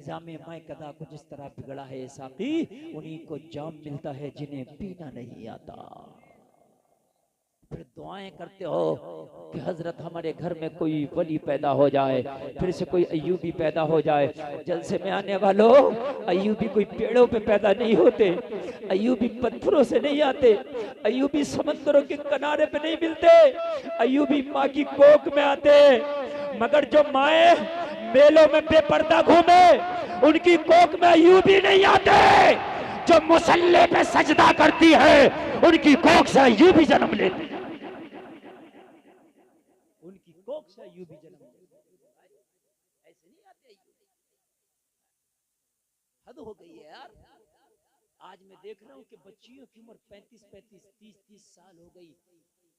निजाम मैं कदा को जिस तरह बिगड़ा है साकी, उन्हीं को जाम मिलता है जिन्हें पीना नहीं आता। फिर दुआएं करते हो कि हजरत हमारे घर में कोई वली पैदा हो जाए, फिर से कोई अय्यूबी पैदा हो जाए। जलसे में आने वालों, अय्यूबी कोई पेड़ों पे पैदा नहीं होते, अय्यूबी पत्थरों से नहीं आते, अय्यूबी समंदरों के किनारे पे नहीं मिलते, अय्यूबी माँ की कोख में आते। मगर जो माए मेलों में बेपर्दा घूमे, उनकी कोख में अय्यूबी नहीं आते। जो मुसल्ले पे सजदा करती है, उनकी कोख से अय्यूबी जन्म लेते हैं, उनकी कोख से अय्यूबी जन्म लेते हैं। ऐसे नहीं आते अय्यूबी। हद हो गई है यार। आज मैं देख रहा हूँ कि बच्चियों की उम्र 35-35, 30-30 साल हो गई।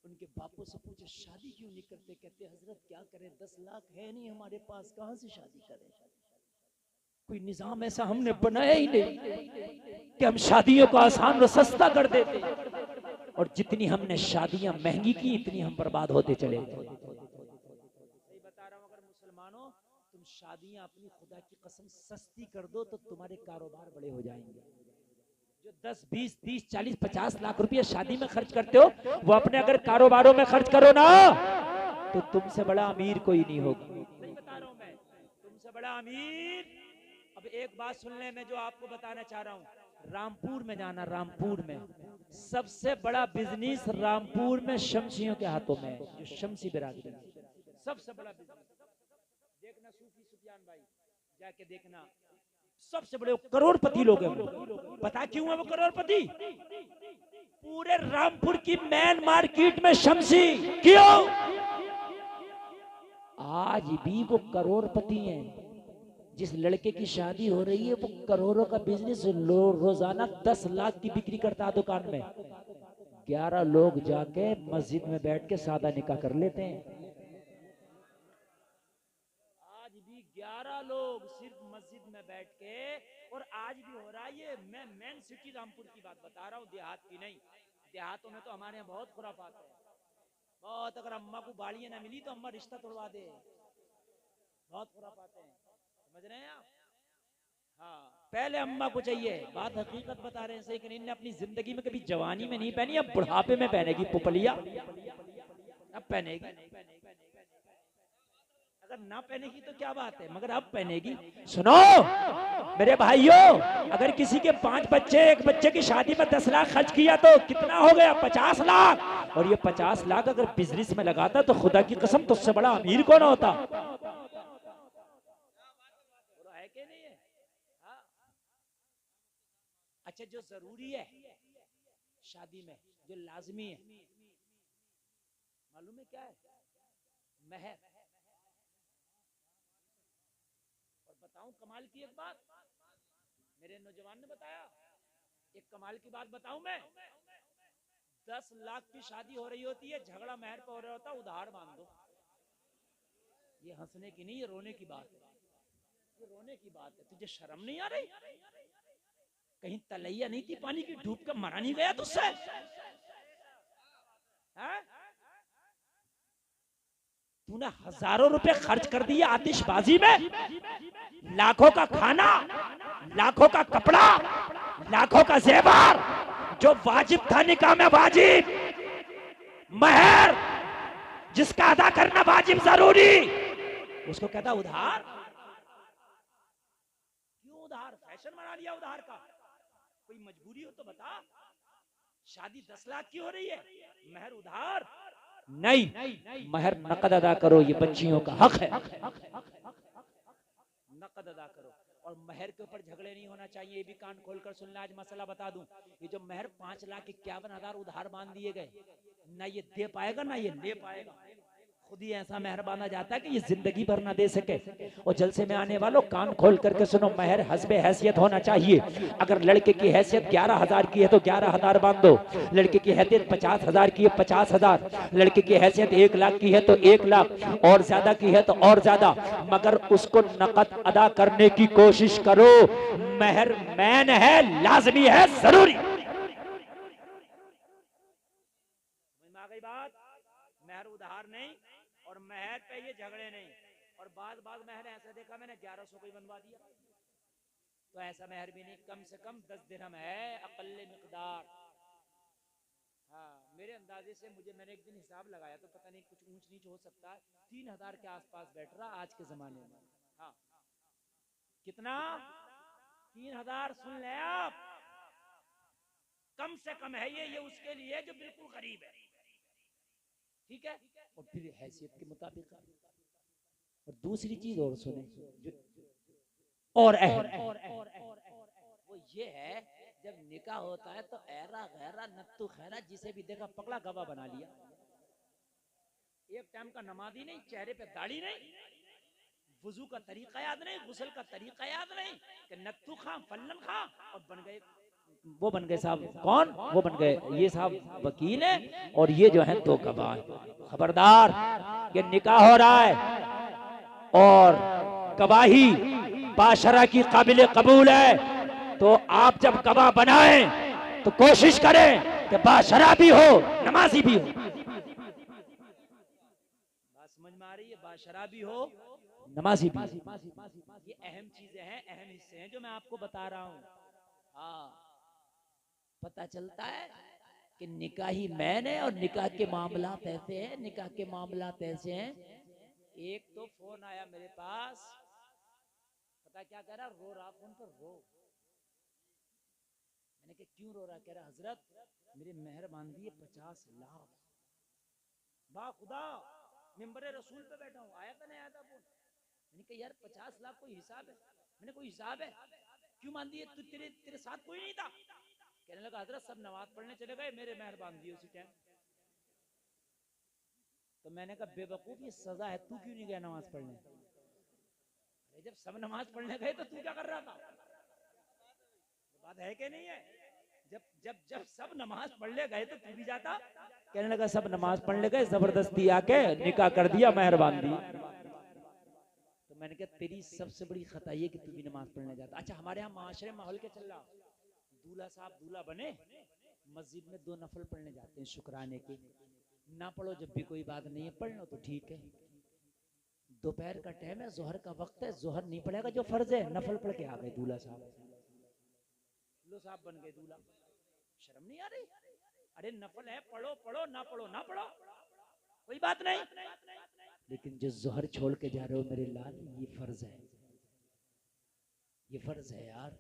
उनके बापों से पूछे शादी क्यों नहीं करते, कहते हजरत क्या करें, 10 लाख है नहीं हमारे पास, कहां से शादी करें। कोई निजाम ऐसा हमने बनाया ही नहीं कि हम शादियों को आसान और सस्ता कर देते, और जितनी हमने शादियां महंगी की, इतनी हम बर्बाद होते चले। सही बता रहा हूं, अगर मुसलमानों तुम शादियां अपनी खुदा की कसम सस्ती कर दो तो तुम्हारे कारोबार बड़े हो जाएंगे। जो 10, 20, 30, 40, 50 लाख रुपया शादी में खर्च करते हो, वो अपने अगर कारोबारों में खर्च करो ना, तो तुमसे बड़ा अमीर कोई नहीं होगा। सही बता रहा हूं मैं, तुमसे बड़ा अमीर। अब एक बात सुन ले, मैं जो आपको बताना चाह रहा हूँ, रामपुर में जाना, रामपुर में सबसे बड़ा बिजनेस रामपुर में शमसियों के हाथों में, जो शमसी बिरादरी सबसे बड़ा बिजनेस। देखना सूफी सुफियान भाई, जाके देखना, सबसे बड़े करोड़पति लोग हैं। पता क्यों है वो करोड़पति? पूरे रामपुर की मेन मार्केट में शमसी क्यों? आज भी वो करोड़पति हैं। जिस लड़के की शादी हो रही है वो करोड़ों का बिजनेस, रोजाना 10 लाख की बिक्री करता है दुकान में। 11 लोग जाके मस्जिद में बैठ के सादा निकाह कर लेते हैं। आज भी 11 लोग सिर्फ मस्जिद में बैठ के, और आज भी हो रहा है ये। मैं मेन सिटी रामपुर की बात बता रहा हूँ, देहात की नहीं। देहातों में तो हमारे यहाँ बहुत खुराफात है, बहुत। अगर अम्मा को बाड़ियां ना मिली तो अम्मा रिश्ता तोड़वा दे, बहुत खुराफात है। समझ रहे हैं आप? हाँ, पहले अम्मा को चाहिए, बात हकीकत बता रहे हैं। सही, लेकिन इनने अपनी जिंदगी में कभी जवानी में नहीं पहनी, अब बुढ़ापे में पहनेगी पुपलिया, अब पहनेगी। अगर ना पहनेगी तो क्या बात है, मगर अब पहनेगी। सुनो मेरे भाइयों, अगर किसी के 5 बच्चे, एक बच्चे की शादी में 10 लाख खर्च किया तो कितना हो गया? 50 लाख। और ये 50 लाख अगर बिजनेस में लगाता तो खुदा की कसम तो उससे बड़ा अमीर कौन होता? है कि नहीं है? हाँ। अच्छा, जो जरूरी है शादी में, जो लाजमी है, मालूम है क्या है? महर। और बताऊं कमाल की एक बात, मेरे नौजवान ने बताया, एक कमाल की बात बताऊं मैं। 10 लाख की शादी हो रही होती है, झगड़ा महर पे हो रहा होता, उधार मांग दो। ये हंसने की नहीं, ये रोने की बात है, ये रोने की बात है। तुझे शर्म नहीं आ रही? कहीं तलैया नहीं थी पानी की, डूब कर मरा नहीं गया तुझसे? तूने हजारों रुपए खर्च कर दिए आतिशबाजी में, लाखों का खाना, लाखों का कपड़ा, लाखों का जेवर, जो वाजिब था निकाह में, वाजिब महर जिसका अदा करना वाजिब जरूरी, उसको कहता उधार। क्यों उधार? फैशन बना लिया उधार का। कोई मजबूरी हो तो बता। शादी 10 लाख की हो रही है, महर उधार नहीं, महर नकद अदा करो, ये बच्चियों का हक है। नकद अदा करो। और महर के ऊपर झगड़े नहीं होना चाहिए, ये भी कान खोलकर सुनना। आज मसला बता दूं, ये जो महर 5,51,000 उधार मान दिए गए, ना ये दे पाएगा ना ये ले पाएगा। खुद ही ऐसा महर बांधा जाता है कि ये जिंदगी भर ना दे सके। और जलसे में आने वालों कान खोल करके सुनो, महर हस्बे हैसियत होना चाहिए। अगर लड़के की हैसियत 11,000 की है तो 11,000 बांध दो, लड़के की हैसियत 50,000 की है 50,000, लड़के की हैसियत 1 लाख की है तो 1 लाख, और ज्यादा की है तो और ज्यादा, मगर उसको नकद अदा करने की कोशिश करो। महर मैन है, लाजमी है, जरूरी। आ गई बात? महर उधार नहीं, और महर पे ये झगड़े नहीं। और बाद महर ऐसा देखा मैंने 1100 कोई बनवा दिया, तो ऐसा महर भी नहीं, कम से कम 10 दिरहम है अकल्ले मिकदार। हाँ, मेरे अंदाजे से मैंने एक दिन हिसाब लगाया तो पता नहीं कुछ ऊंच नीच हो सकता है, 3000 के आसपास बैठ रहा आज के जमाने में। हाँ, कितना? 3000। सुन ले आप, कम से कम है ये उसके लिए जो बिल्कुल गरीब है, ठीक है। और फिर हैसियत के मुताबिक। और दूसरी चीज और सुने जो और वो ये है, जब निकाह होता है तो ऐरा गैरा नत्तू खैरा जिसे भी देखा पकड़ा गवाह बना लिया। एक टाइम का नमाजी नहीं, चेहरे पे दाढ़ी नहीं, वुजू का तरीका याद नहीं, गुस्ल का तरीका याद नहीं, कि नत्तू खां फल्लन खां, और बन गए वो बन गए साहब कौन? वो बन गए ये साहब वकील है और ये जो है दो गवाह। खबरदार, ये निकाह हो रहा है और गवाही बाशरा की काबिल कबूल है, तो आप जब गवाह बनाएं तो कोशिश करें कि बाशरा भी हो, नमाजी भी हो। बात समझ में आ रही है? बाशरा भी हो, नमाजी भी। ये अहम चीजें हैं, अहम हिस्से हैं जो मैं आपको बता रहा हूँ। हाँ, पता चलता है कि निकाही मैन है और निकाह के मामलात ऐसे हैं, निकाह के मामलात ऐसे हैं। एक तो फोन आया मेरे पास, पता क्या कह रहा? रो रहा फोन पर, रो। मैंने कहा क्यों रो रहा? कह रहा हजरत मेरे मेहर बांधी है 50 लाख। बा खुदा, मिंबर रसूल पे बैठा हूँ, आया था नहीं आया था फोन। मैंने कहा यार 50 लाख कोई हिसाब है? मैंने कोई हिसाब है? क्यों मान दिए? तू तेरे साथ कोई नहीं था? कहने लगा हजरत सब नमाज पढ़ने चले गए, मेरे मेहर बांध दिए उसी टाइम। तो मैंने कहा बेवकूफ, ये सजा है, तू क्यों नहीं गया नमाज पढ़ने? अरे जब सब नमाज पढ़ने गए तो तू क्या कर रहा था? बात है कि नहीं है? जब जब जब सब नमाज पढ़ने गए तो तू भी जाता? कहने लगा सब नमाज पढ़ने गए, जबरदस्ती आके निकाह कर दिया, मेहर बांध दी। तो मैंने कहा तेरी सबसे बड़ी खता ये कि तू भी नमाज पढ़ने जाता। अच्छा, हमारे यहाँ माशरे माहौल के चल रहा, दूल्हा साहब दूल्हा बने, मस्जिद में 2 नफल पढ़ने जाते हैं शुक्राने के। ना पढ़ो जब भी कोई बात नहीं है, पढ़ लो तो ठीक है। दोपहर का टाइम है, जोहर का वक्त है, जोहर नहीं पढ़ेगा जो फर्ज है, नफल पढ़ के आ गए दूल्हा साहब। लो साहब बन गए दूल्हा, शर्म नहीं आ रही? अरे नफल है, पढ़ो पढ़ो, ना पढ़ो ना पढ़ो, कोई बात नहीं। लेकिन जो जोहर छोड़ के जा रहे हो मेरे लाल, ये फर्ज है, ये फर्ज है यार।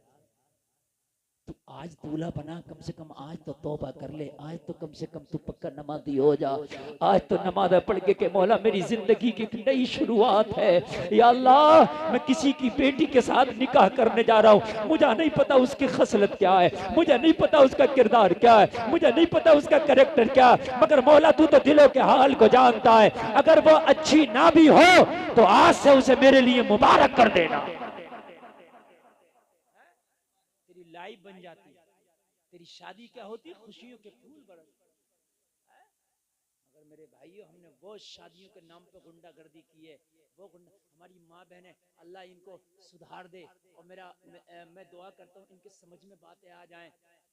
तू आज दूल्हा बना, कम से कम आज तो तौबा कर ले, आज तो कम से कम तू पक्का नमाजी हो जा। आज तो नमाज पढ़ के मौला मेरी जिंदगी की एक नई शुरुआत है। या अल्लाह, मैं किसी की बेटी के साथ निकाह करने जा रहा हूँ, मुझे नहीं पता उसकी खसलत क्या है, मुझे नहीं पता उसका किरदार क्या है, मुझे नहीं पता उसका कैरेक्टर क्या है, मगर मौला तू तो दिलों के हाल को जानता है। अगर वो अच्छी ना भी हो तो आज से उसे मेरे लिए मुबारक कर देना। लाइफ बन जाती, तेरी शादी क्या होती? खुशियों के फूल बरसते। मगर मेरे भाइयों, हमने वो शादियों के नाम पे गुंडागर्दी की है, वो हमारी माँ बहनें, अल्लाह इनको सुधार दे। और मैं दुआ करता हूँ इनके समझ में बातें आ जाएं।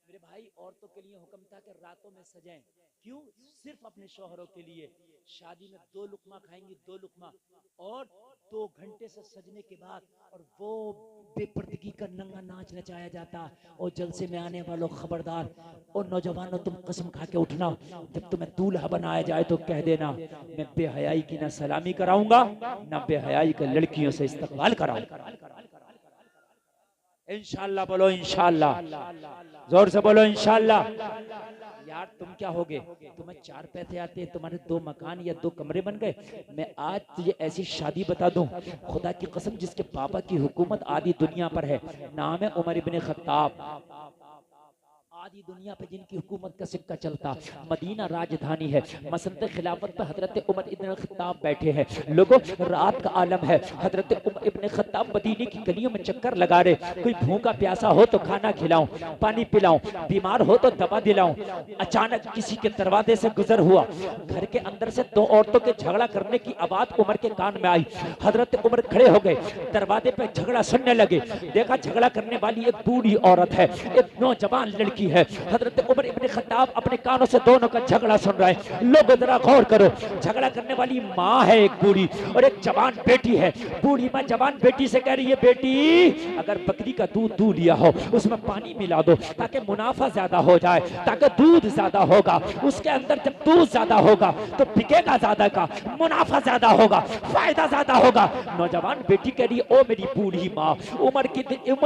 मेरे भाई, औरतों के लिए हुक्म था कि रातों में सजें। क्यों? सिर्फ अपने शौहरों के लिए। शादी में 2 लुकमा खाएंगी, 2 लुकमा, और 2 घंटे से सजने के बाद और वो बेपर्दगी का नंगा नाच नचाया जाता। और जलसे में आने वालों खबरदार, और नौजवानों तुम कसम खा के उठना, जब तुम्हें दूल्हा बनाया जाए तो कह देना मैं बेहयाई की ना सलामी कराऊंगा, ना बेहयाई के लड़कियों से इस्तकबाल कराऊंगा। इंशाअल्लाह बोलो, इंशाअल्लाह, जोर से बोलो इंशाअल्लाह। यार तुम क्या होगे? तुम्हें 4 पैसे आते हैं, तुम्हारे 2 मकान या 2 कमरे बन गए। मैं आज तुझे ऐसी शादी बता दूं, खुदा की कसम, जिसके पापा की हुकूमत आधी दुनिया पर है, नाम है उमर इब्ने खत्ताब। आधी दुनिया पे जिनकी हुकूमत का सिक्का चलता, मदीना राजधानी है, मसनद खिलाफत पे हजरत उमर इब्ने खत्ताब बैठे हैं। लोगों, रात का आलम है, हजरत उमर इब्ने खत्ताब मदीने की गलियों में चक्कर लगा रहे। कोई भूखा प्यासा हो तो खाना खिलाऊं, पानी पिलाऊं, बीमार हो तो दवा दिलाऊं। अचानक किसी के दरवाजे से गुजर हुआ, घर के अंदर से 2 औरतों के झगड़ा करने की आवाज उमर के कान में आई। हजरत उमर खड़े हो गए, दरवाजे पे झगड़ा सुनने लगे। देखा झगड़ा करने वाली एक बूढ़ी औरत है, एक नौजवान लड़की है। है। हजरत उमर इब्न खत्ताब अपने कानों से दोनों का झगड़ा सुन रहे हैं। लोग जरा गौर करो, झगड़ा करने वाली माँ है एक बूढ़ी और एक जवान बेटी है। बूढ़ी माँ जवान बेटी से कह रही है, बेटी अगर बकरी का दूध दूध लिया हो उसमें पानी मिला दो ताकि मुनाफा ज्यादा हो जाए, ताकि दूध ज्यादा होगा, उसके अंदर जब दूध ज्यादा होगा तो बिकेगा ज्यादा का, मुनाफा ज्यादा होगा, फायदा ज्यादा होगा। नौजवान बेटी कह रही है, ओ मेरी बूढ़ी माँ। उमर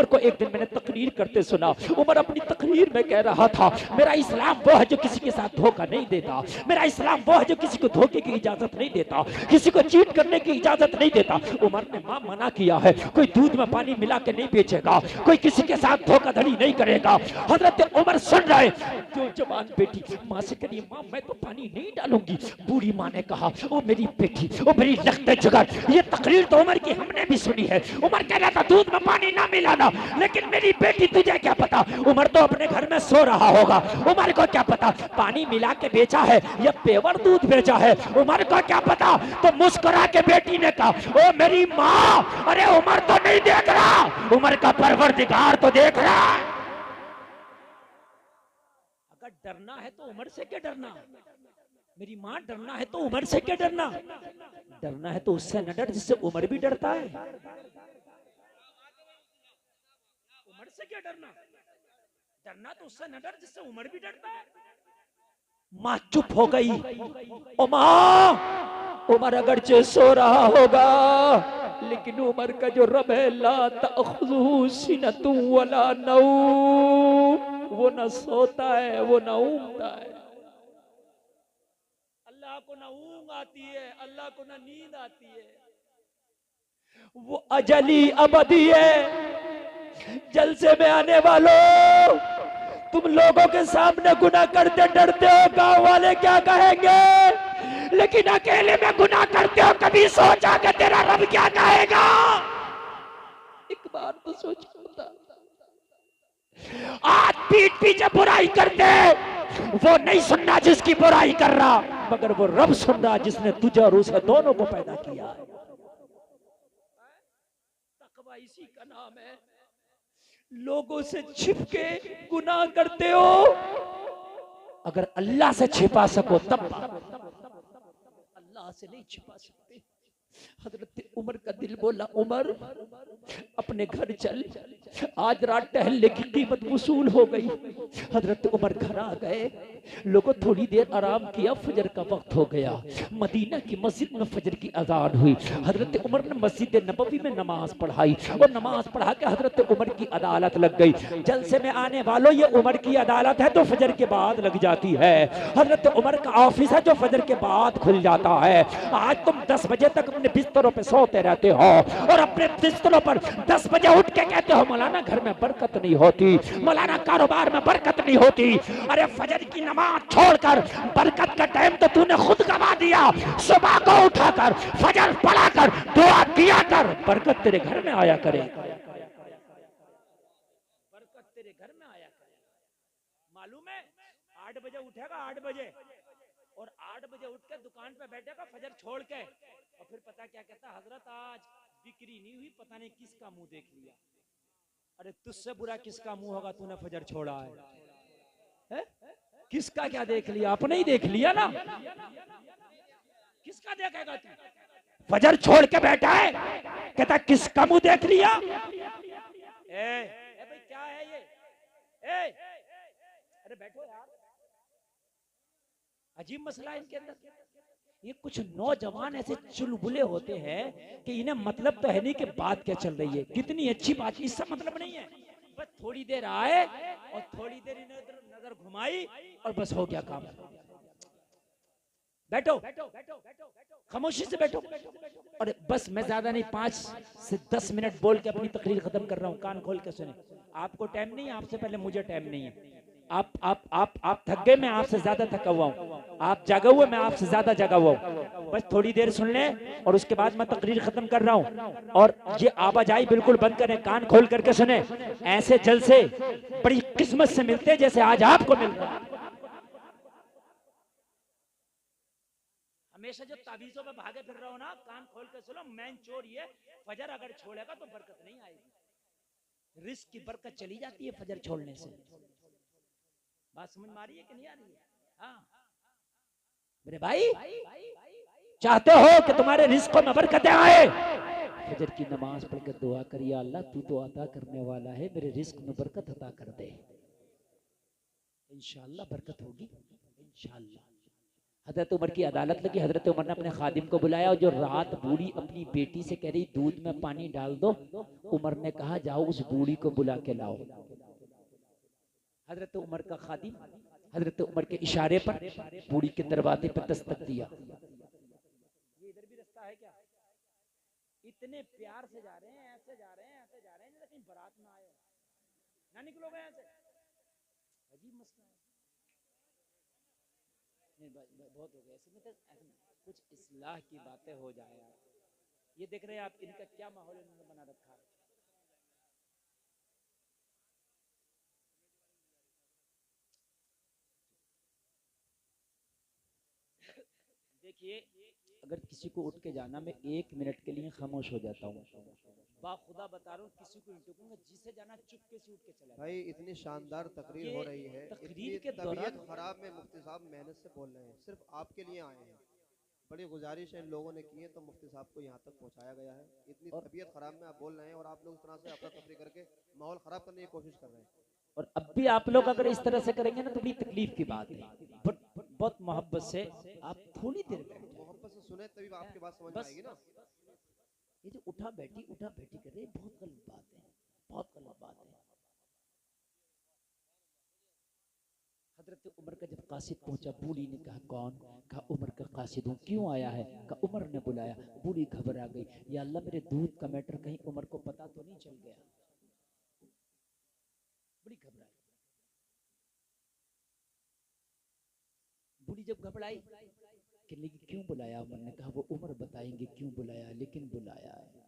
को एक दिन मैंने तकरीर करते सुना। उमर अपनी तकरीर में कह रहा था, मेरा इस्लाम वो है जो किसी के साथ धोखा नहीं देता, मेरा इस्लाम वो है जो किसी को धोखे की इजाजत नहीं देता, किसी को चीट करने की इजाजत नहीं देता। उमर ने माँ मना किया है, कोई दूध में पानी मिला के नहीं बेचेगा, कोई किसी के साथ धोखाधड़ी नहीं करेगा। हजरत उमर सुन रहे। जो जवान बेटी माँ से कही, माँ मैं तो पानी नहीं डालूंगी। बूढ़ी माँ ने कहा, ओ मेरी बेटी, ओ मेरी लखते जुगर, ये तकरीर तो उमर की हमने भी सुनी है। उमर कह रहा था दूध में पानी ना मिलाना, लेकिन मेरी बेटी तुझे क्या पता, उमर तो अपने घर में सो रहा होगा, उमर को क्या पता पानी मिला के बेचा है या पेवर दूध बेचा है, उमर को क्या पता। तो मुस्कुरा के बेटी ने कहा, ओ मेरी माँ, अरे उमर तो नहीं देख रहा, उमर का परवरदिगार तो देख रहा। अगर डरना है तो उमर से क्या डरना, मेरी माँ डरना है तो उमर से क्या डरना, डरना है तो उससे न डर जिससे उमर भी डरता है। उमर से क्या डरना, डरना तो उससे न डर जिससे उमर भी डरता है। माँ चुप हो गई। ओ माँ, उमर अगरचे सो रहा होगा लेकिन उमर का जो रब है, ला तअखुज़ुहु सिनतुन वला नौम, वो न सोता है वो न ऊँघता है। अल्लाह को न ऊँघ आती है, अल्लाह को न नींद आती है। वो अजली अबदी है। जलसे में आने वालों, तुम लोगों के सामने गुनाह करते डरते हो, गांव वाले क्या कहेंगे, लेकिन अकेले में गुनाह करते हो, कभी सोचा कि तेरा रब क्या कहेगा। एक बार तो सोचो। आज पीठ पीछे बुराई करते, वो नहीं सुनना जिसकी बुराई कर रहा, मगर वो रब सुन रहा जिसने तुझे और उसे दोनों को पैदा किया है। तकवा इसी का नाम है। लोगों से छिप के गुनाह करते हो, अगर अल्लाह से छिपा सको तब, अल्लाह से नहीं छिपा सकते। हजरत उमर का दिल बोला, उमर अपने घर चल, आज रात टहलने की कीमत वसूल हो गई। हजरत उमर घर आ गए, लोगों थोड़ी देर आराम किया, फजर का वक्त हो गया। मदीना की मस्जिद में फजर की अजान हुई। हजरत उमर ने मस्जिद नबवी में नमाज पढ़ाई और नमाज पढ़ा के हजरत उमर की अदालत लग गई। जलसे में आने वालों, ये उमर की अदालत है तो फजर के बाद लग जाती है। हजरत उमर का ऑफिस है जो फजर के बाद खुल जाता है। आज तुम 10 बजे तक अपने बिस्तरों पे सोते रहते हो और अपने बिस्तरों पर 10 बजे उठ के कहते हो, मौलाना घर में बरकत नहीं होती, मौलाना कारोबार में बरकत नहीं होती। अरे फजर की नमाज छोड़कर बरकत का टाइम तो तूने खुद गवा दिया। सुबह को उठाकर फजर पढ़ा कर दुआ किया कर, बरकत तेरे घर में आया करे, बरकत तेरे घर में आया करे। मालूम है 8 बजे उठेगा, 8 बजे, और 8 बजे उठ के दुकान पे बैठेगा फजर छोड़ के, और फिर पता क्या कहता, हजरत आज बिक्री नहीं हुई, पता नहीं किसका मुंह देख लिया। अरे तुझसे बुरा किसका मुंह होगा, तूने फजर छोड़ा है? किसका क्या देख लिया, अपने ही देख लिया ना, किसका देखेगा तू? फजर छोड़ के बैठा है, कहता किसका मुंह देख लिया। भाई क्या है ये, अरे बैठो यार, अजीब मसला है इनके अंदर। ये कुछ नौजवान ऐसे चुलबुले होते हैं कि इन्हें मतलब तो है नहीं कि बात क्या चल रही है, कितनी अच्छी बात, इससे मतलब नहीं है। बस थोड़ी देर आए और थोड़ी देर नजर घुमाई और बस हो गया काम। बैठो, खामोशी से बैठो। और बस मैं ज्यादा नहीं, 5 से 10 मिनट बोल के अपनी तकरीर खत्म कर रहा हूँ, कान खोल के सुने। आपको टाइम नहीं है, आपसे पहले मुझे टाइम नहीं है। आप थक गए, मैं आपसे ज्यादा थका हुआ हूँ। आप जागा हुए, मैं आपसे ज्यादा जागा हुआ हूँ। बस थोड़ी देर सुन लें और उसके बाद मैं तकरीर खत्म कर रहा हूँ। और ये आवाजाई बिल्कुल बंद करें, कान खोल करके सुने। ऐसे जलसे बड़ी किस्मत से मिलते हैं जैसे आज आपको मिल रहा है। हमेशा जो ताबीजों में भागे फिर रहा हो ना, कान खोल के सुनो। मैन चोर ये, फजर अगर छोड़ेगा तो बरकत नहीं आएगी, रिस्क की बरकत चली जाती है फजर छोड़ने से। बात समझ में आ रही है कि नहीं आ रही है? हाँ मेरे भाई, चाहते हो कि तुम्हारे रिस्क में बरकतें आए, फजर की नमाज पढ़कर दुआ करिए, अल्लाह तू तो अता करने वाला है, मेरे रिस्क में बरकत अता कर दे, इंशाअल्लाह बरकत होगी इंशाअल्लाह। हजरत उमर की अदालत लगी, हजरत उमर ने अपने खादिम को बुलाया, जो रात बूढ़ी अपनी बेटी से कह रही दूध में पानी डाल दो, उमर ने कहा जाओ उस बूढ़ी को बुला के लाओ। हजरत उमर का खादिम हजरत उमर के इशारे पर बूढ़ी के दरवाजे पर दस्तक दिया। ये इधर भी रास्ता है क्या? इतने प्यार से जा रहे हैं, ऐसे जा रहे हैं, ऐसे जा रहे हैं, लेकिन बारात में आए ना निकलोगे ऐसे, अजीब मसला है। नहीं बहुत हो गया ऐसे में, तो कुछ इस्लाह की बातें हो जाए यार। ये देख रहे हैं आप, इनका क्या माहौल इन्होंने बना रखा है। देखिए अगर किसी को उठ के जाना, मैं 1 मिनट के लिए खामोश हो जाता हूँ, बाखुदा बता रहा हूँ, किसी को नहीं टोकूंगा, जिसे जाना चुपके से उठ के चला भाई इतनी शानदार तकरीर हो रही है, तकरीर इतनी के तबीयत दौरान खराब में मुफ्ती साहब मेहनत से बोल रहे हैं, सिर्फ आपके लिए आए हैं, बड़ी गुजारिश है इन लोगों ने की है तो मुफ्ती साहब को यहाँ तक पहुँचाया गया है। इतनी और तबीयत खराब में आप बोल रहे हैं और आप लोग इस तरह से अफरा तफरी करके माहौल खराब करने की कोशिश कर रहे हैं। और अब भी आप लोग अगर इस तरह से करेंगे ना तो बड़ी तकलीफ की बात है, बट बहुत मोहब्बत से आप थोड़ी देर बैठ जाए, मोहब्बत से सुने तभी आपकी बात समझ में बस। आएगी ना। ये जो उठा बैठी कर रहे हैं, बहुत गलत बात है, बहुत गलत बात है। हजरत उमर का जब कासिद पहुंचा, बूढ़ी ने कहा कौन? कहा उमर का कासिद हूँ। क्यों आया है? कहा उमर ने बुलाया। बूढ़ी घबरा गई, या अल्लाह मेरे दूध का मैटर कहीं उमर को पता तो नहीं चल गया। बड़ी घबराई। बूढ़ी जब घबराई, कहने लगी क्यों बुलाया? उमर ने कहा वो उमर बताएंगे क्यों बुलाया, लेकिन बुलाया है।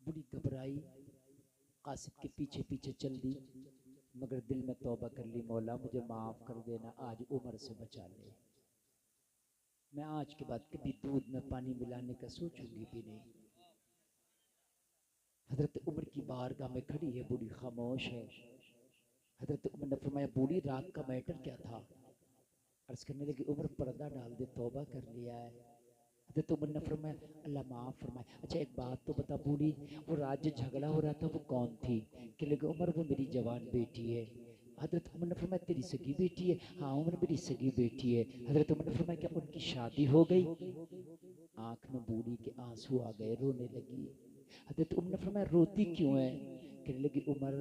बूढ़ी घबराई, कासिद के पीछे पीछे चल दी, मगर दिल में तौबा कर ली, मौला मुझे माफ कर देना, आज उमर से बचा ले, मैं आज के बाद कभी दूध में पानी मिलाने का सोचूंगी भी नहीं। हजरत उमर की बारगाह में खड़ी है, बूढ़ी खामोश है। हजरत उमर ने फरमाया बूढ़ी रात का मैटर क्या था? अर्ज करने लगी उमर पर्दा डाल दे, तौबा कर लिया है। हजरत उमर ने फरमाया अल्लाह माफ फरमाए। अच्छा एक बात तो बता बूढ़ी, वो रात जो झगड़ा हो रहा था वो कौन थी? कि लगे उमर वो मेरी जवान बेटी है। हजरत उमर ने फरमाया तेरी सगी बेटी है? हाँ उमर मेरी सगी बेटी है। हजरत उमर ने फरमाया क्या उनकी शादी हो गई? आंख में बूढ़ी के आंसू आ गए, रोने लगी। हजरत उमर ने फरमाया रोती क्यों है? कहने लगी उमर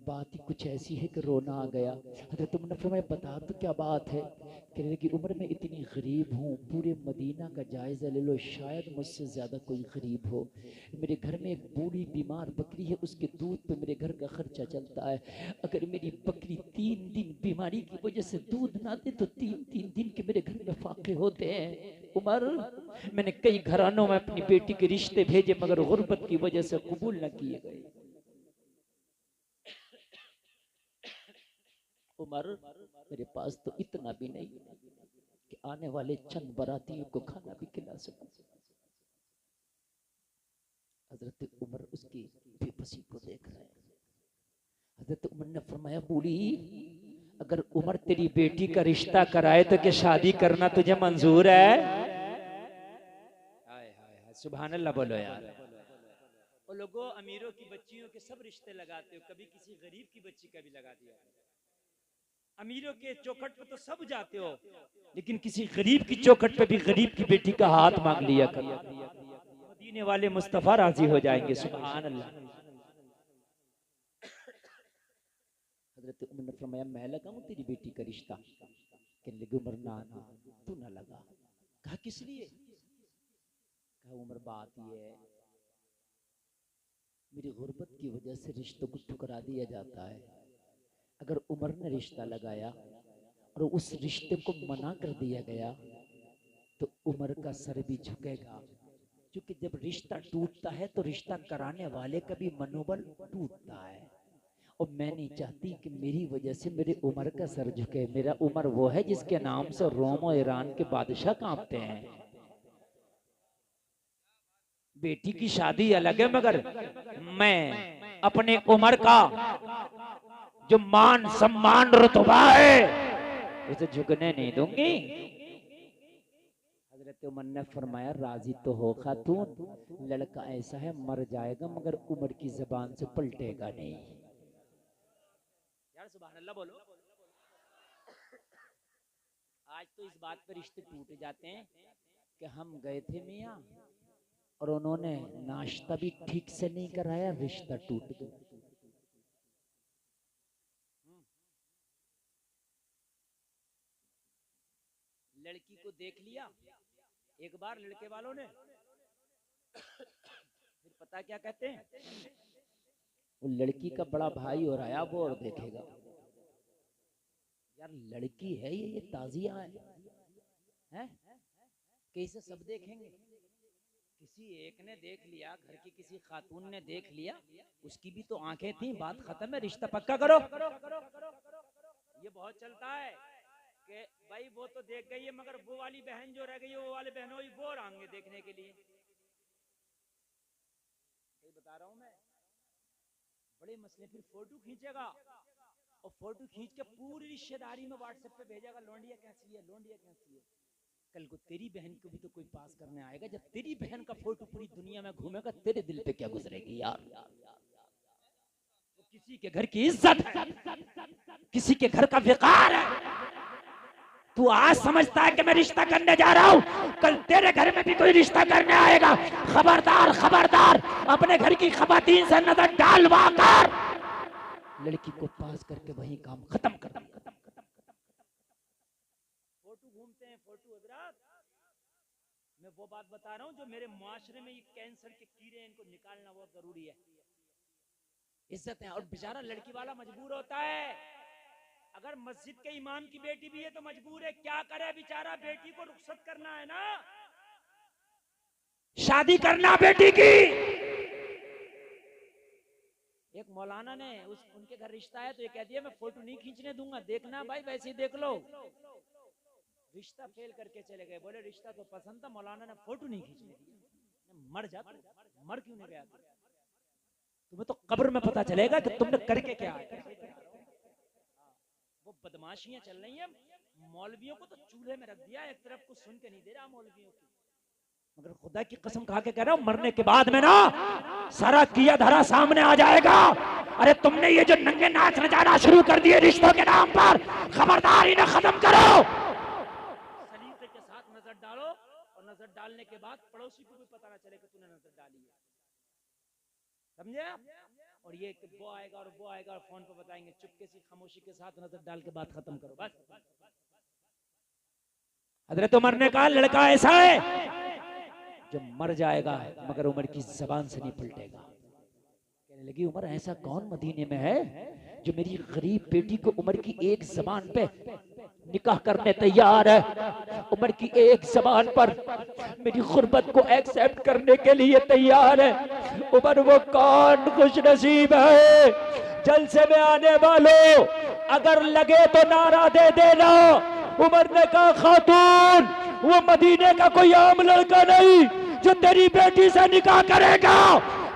बात ही कुछ ऐसी है कि रोना आ गया। हजरत उमर ने फरमाया बता तो क्या बात है? कहने लगी उमर मैं इतनी गरीब हूँ, पूरे मदीना का जायजा ले लो, शायद मुझसे ज्यादा कोई गरीब हो। मेरे घर में एक बूढ़ी बीमार बकरी है, उसके दूध पे मेरे घर का खर्चा चलता है। अगर मेरी बकरी 3 दिन बीमारी की वजह से दूध ना दे तो 3-3 दिन के मेरे घर में फाके होते हैं। उमर मैंने कई घरानों में अपनी बेटी के रिश्ते भेजे, मगर गुर्बत की वजह से कबूल न किए गए। उमर मेरे पास तो इतना भी नहीं कि आने वाले चंद बारातियों को खाना भी खिला सकूं। हजरत उमर उसकी बेबसी को देख रहे हैं। हजरत उमर ने फरमाया बूढ़ी अगर उमर तेरी बेटी का रिश्ता कराए तो क्या शादी करना तुझे मंजूर है? हाय हाय हाय सुभान अल्लाह बोलो यार। वो लोगों अमीरों की बच्चियों के सब रिश्ते लगाते हो, कभी किसी गरीब की बच्ची का भी लगा दिया? अमीरों के चौखट पे तो सब जाते हो, लेकिन किसी गरीब की चौखट पे भी गरीब की बेटी का हाथ मांग लिया करो, मदीने वाले मुस्तफा राजी हो जाएंगे। सुभान अल्लाह। हजरत उमर ने फरमाया मैं लगाऊं तेरी बेटी का रिश्ता? कहने लगे उमर ना ना तू ना लगा। कहा किस लिए? कहा उमर बात ये है मेरी गुर्बत की वजह से रिश्तों को ठुकरा दिया जाता है। अगर उमर ने रिश्ता लगाया और उस रिश्ते को मना कर दिया गया तो उमर का सर भी झुकेगा, क्योंकि जब रिश्ता टूटता है तो रिश्ता कराने वाले का भी मनोबल टूटता है। और मैं नहीं चाहती कि मेरी वजह से मेरे उमर का सर झुके। मेरा उमर वो है जिसके नाम से रोम और ईरान के बादशाह कांपते हैं। बेटी की शादी अलग है, मगर मैं अपने उमर का जो मान सम्मान रुतबा है उसे झुकने नहीं दूंगी। हजरत उमर ने फरमाया राजी तो हो खातून, लड़का ऐसा है मर जाएगा मगर उमर की जबान से पलटेगा नहीं। यार सुभान अल्लाह बोलो। आज तो इस बात पर रिश्ते टूट जाते हैं कि हम गए थे मियाँ और उन्होंने नाश्ता भी ठीक से नहीं कराया, रिश्ता टूट गया। लड़की को देख लिया एक बार लड़के वालों ने, फिर पता क्या कहते हैं, वो लड़की का बड़ा भाई हो रहा है वो और देखेगा। यार लड़की है ये ताजिया है कि इसे सब देखेंगे। किसी एक ने देख लिया, घर की किसी खातून ने देख लिया, उसकी भी तो आंखें थी, बात खत्म है, रिश्ता पक्का करो। ये बहुत चलता है कि भाई वो तो देख गई है मगर वो वाली बहन जो रह गई है, वो वाले बहनों ही वो आएंगे देखने के लिए। सही बता रहा हूं मैं। बड़े मसले। फिर फोटो खींचेगा और फोटो खींच के पूरी रिश्तेदारी में व्हाट्सएप पे भेजेगा, लोंडिया कैसी है, लोंडिया कैसी है। कल को तेरी बहन को भी तो कोई पास करने आएगा, जब तेरी बहन का फोटो पूरी दुनिया में घूमेगा तेरे दिल पे क्या गुजरेगी यार। वो किसी के घर की इज्जत है, किसी के घर का विकार है। तू आज समझता है कि मैं रिश्ता करने जा रहा हूं, कल तेरे घर में भी कोई रिश्ता करने आएगा। खबरदार खबरदार, अपने घर की खवातीन से नजर डालवा कर लड़की को पास करके वही काम खत्म कर। फोटो घूमते हैं फोटो हजरात। मैं वो बात बता रहा हूं जो मेरे मुआशरे में ये कैंसर के कीड़े, इनको निकालना बहुत जरूरी है। इज्जत है। और बेचारा लड़की वाला मजबूर होता है, अगर मस्जिद के इमाम की बेटी भी है तो मजबूर है, क्या करे बेचारा, बेटी को रुखसत करना है ना, शादी करना बेटी की। एक मौलाना ने उनके घर रिश्ता है तो ये कह दिया मैं फोटो नहीं खींचने दूंगा, देखना भाई वैसे ही देख लो। रिश्ता फेल करके चले गए। बोले रिश्ता तो पसंद था, मौलाना ने फोटो नहीं खींचने दिया। मर जा, मर क्यों नहीं गया? तुम्हें तो कब्र में पता चलेगा कि तुमने करके क्या है। वो बदमाशियां चल रही हैं। मौलवियों को तो चूल्हे में रख दिया, एक तरफ कुछ सुन के नहीं दे रहा मौलवियों की। मगर खुदा की कसम खा के कह रहा हूं, मरने के बाद में ना सारा किया धरा सामने आ जाएगा। अरे तुमने ये जो नंगे नाच नचाना शुरू कर दिए रिश्तों के नाम पर, खबरदार इन्हें खत्म करो। सलीके के साथ नजर डालो और नजर डालने के बाद पड़ोसी को भी पता ना चले कि तूने नजर डाली है। समझे? और ये वो आएगा और वो आएगा और फोन पर बताएंगे, चुपके से खामोशी के साथ नजर डाल के बात खत्म करो बस। हजरत उमर ने कहा लड़का ऐसा है जो मर जाएगा मगर उमर की जबान से नहीं पलटेगा। कहने लगी उमर ऐसा कौन मदीने में है जो मेरी गरीब बेटी को उमर की एक जबान पे निकाह करने तैयार है, उमर की एक जबान पर मेरी गुर्बत को एक्सेप्ट करने के लिए तैयार है। उमर वो कौन खुश नसीब है? जलसे में आने वालों अगर लगे तो नारा दे देना। उमर ने कहा खातून वो मदीने का कोई आम लड़का नहीं जो तेरी बेटी से निकाह करेगा,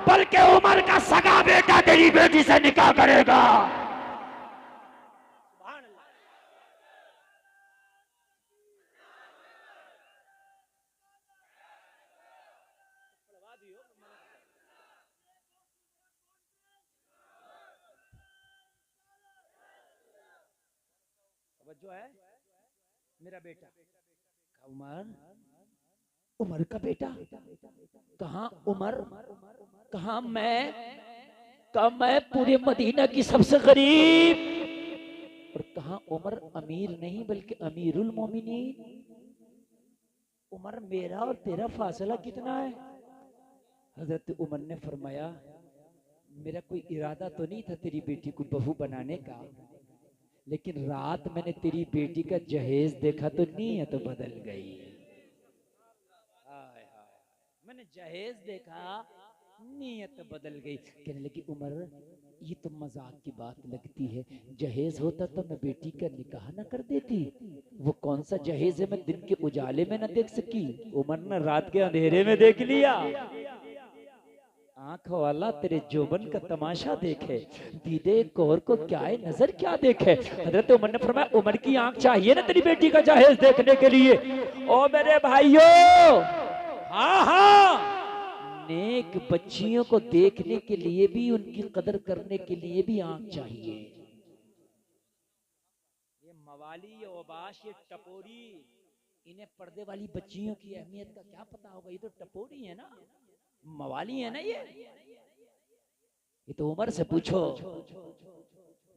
बल्कि उमर का सगा बेटा तेरी बेटी से निकाह करेगा। जो है मेरा बेटा उमर, उमर का बेटा कहाँ? उमर कहाँ? मैं पूरे मदीना की सबसे गरीब, और कहाँ उमर अमीर नहीं बल्कि अमीरुल मोमिनीन। उमर मेरा और तेरा फासला कितना है? हजरत उमर ने फरमाया मेरा कोई इरादा तो नहीं था तेरी बेटी को बहू बनाने का, लेकिन रात मैंने तेरी बेटी का जहेज देखा तो नीयत बदल गई। मैंने जहेज देखा नीयत बदल गई। कहने लगी उमर ये तो मजाक की बात लगती है, जहेज होता तो मैं बेटी का निकाह न कर देती। वो कौन सा जहेज है मैं दिन के उजाले में न देख सकी? उमर ने रात के अंधेरे में देख लिया। आंख वाला तेरे जोबन का तमाशा देखे, दीदे कौर को क्या है नजर क्या देखे। हजरत उमर ने फरमाया उमर की आंख चाहिए ना तेरी बेटी का जहेज देखने के लिए। ओ मेरे भाइयों, हाँ हाँ, नेक बच्चियों को देखने के लिए भी, उनकी कदर करने के लिए भी आंख चाहिए। ये मवाली, ये ओबाश, ये टपोरी, इन्हें पर्दे वाली बच्चियों की अहमियत का क्या पता होगा। ये तो टपोरी है ना, मवाली है ना, ये तो उमर से पूछो।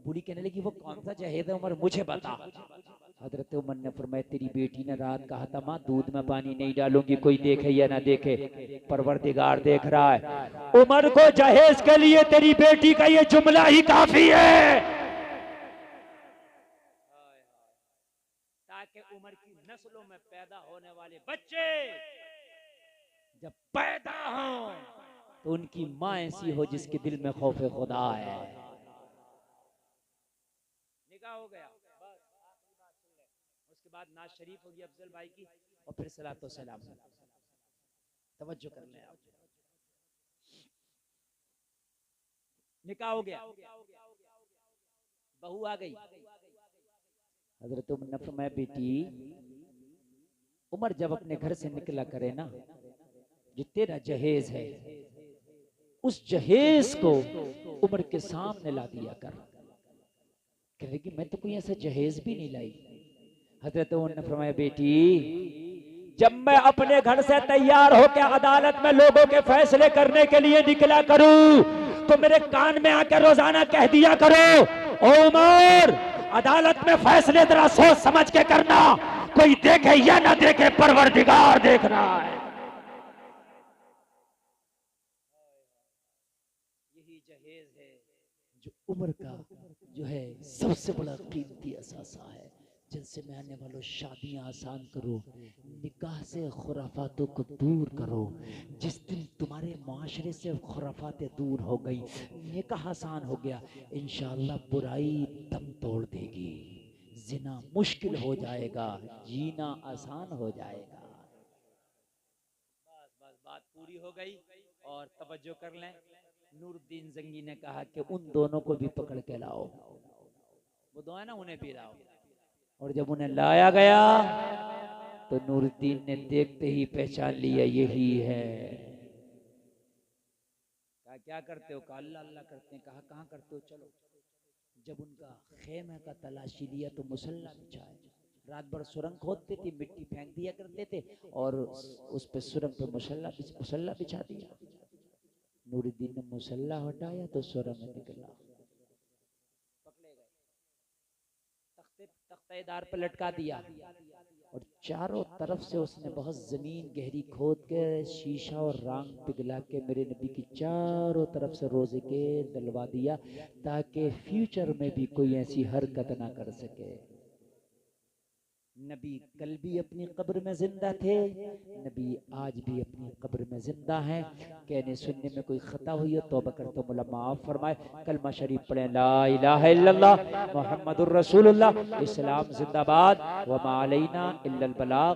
बूढ़ी कहने लगी वो कौन सा जहेज है उमर, मुझे बता। हजरत उमर ने फरमाया तेरी बेटी ने रात कहा था माँ दूध में पानी नहीं डालूंगी, कोई देखे या ना देखे, परवरदिगार देख रहा है। उमर को जहेज के लिए तेरी बेटी का ये जुमला ही काफी है, ताकि उमर की नस्लों में पैदा होने वाले बच्चे जब पैदा हो तो उनकी माँ ऐसी हो जिसके दिल में खौफे खुदा है। निकाह हो गया, बस आखिरी बात सुन ले, उसके बाद नाज शरीफ होगी अफजल भाई की, और फिर सलातो सलाम। तवज्जो कर ले आप। निकाह हो गया, बहू आ गई। हजरत उमर ने फरमाया बेटी, उमर जब अपने घर से निकला करे ना, जो तेरा जहेज है उस जहेज को उमर के सामने ला दिया कर। कह रही कि मैं तो कोई ऐसा जहेज भी नहीं लाई। हजरत उमर ने फरमाया बेटी, जब मैं अपने घर से तैयार होकर अदालत में लोगों के फैसले करने के लिए निकला करूं तो मेरे कान में आकर रोजाना कह दिया करो, ओ उमर अदालत में फैसले जरा सोच समझ के करना, कोई देखे या ना देखे परवरदिगार देख रहा है। यही जहेज है जो उम्र का जो है सबसे बड़ा कीमती असासा है, जिनसे मैं आने वालों शादियां आसान करो, निकाह से खुराफातों को दूर करो। जिस दिन तुम्हारे माशरे से खुराफातें दूर हो गई, निकाह आसान हो गया, इंशाअल्लाह बुराई दम तोड़ देगी, जिना मुश्किल हो जाएगा, जीना आसान हो जाएगा। बस बस बात पूरी हो गई। और तवज्जो कर लें, नूरुद्दीन जंगी ने कहा कि उन दोनों को भी पकड़ के लाओ, वो दो है ना उन्हें भी लाओ। और जब उन्हें लाया गया तो नूरुद्दीन ने देखते ही पहचान लिया यही है। कहा क्या करते हो? कहा अल्लाह अल्लाह करते हैं। कहा कहाँ करते हो? चलो। जब उनका खेमे का तलाशी लिया तो मुसल्ला बिछाए, रात भर सुरंग खोदते थे, मिट्टी फेंक दिया करते थे और उस पे सुरंग पे मुसल्ला बिछा दिया। नूरुद्दीन ने मुसल्ला हटाया तो सुरंग निकला, पकड़े गए, तख्तेदार पे लटका दिया और चारों तरफ से उसने बहुत जमीन गहरी खोद के शीशा और रांग पिघला के मेरे नबी की चारों तरफ से रोजे के डलवा दिया, ताकि फ्यूचर में भी कोई ऐसी हरकत ना कर सके। नबी कल भी अपनी कब्र में जिंदा थे, नबी आज भी अपनी कब्र में जिंदा हैं। कहने सुनने में कोई खता हुई हो तौबा करता हूं, मौला माफ फरमाए। कलमा शरीफ पढ़े, ला इलाहा इल्लल्लाह मुहम्मदुर रसूलुल्लाह, इस्लाम जिंदाबाद, व मा अलैना इल्लल बलाग।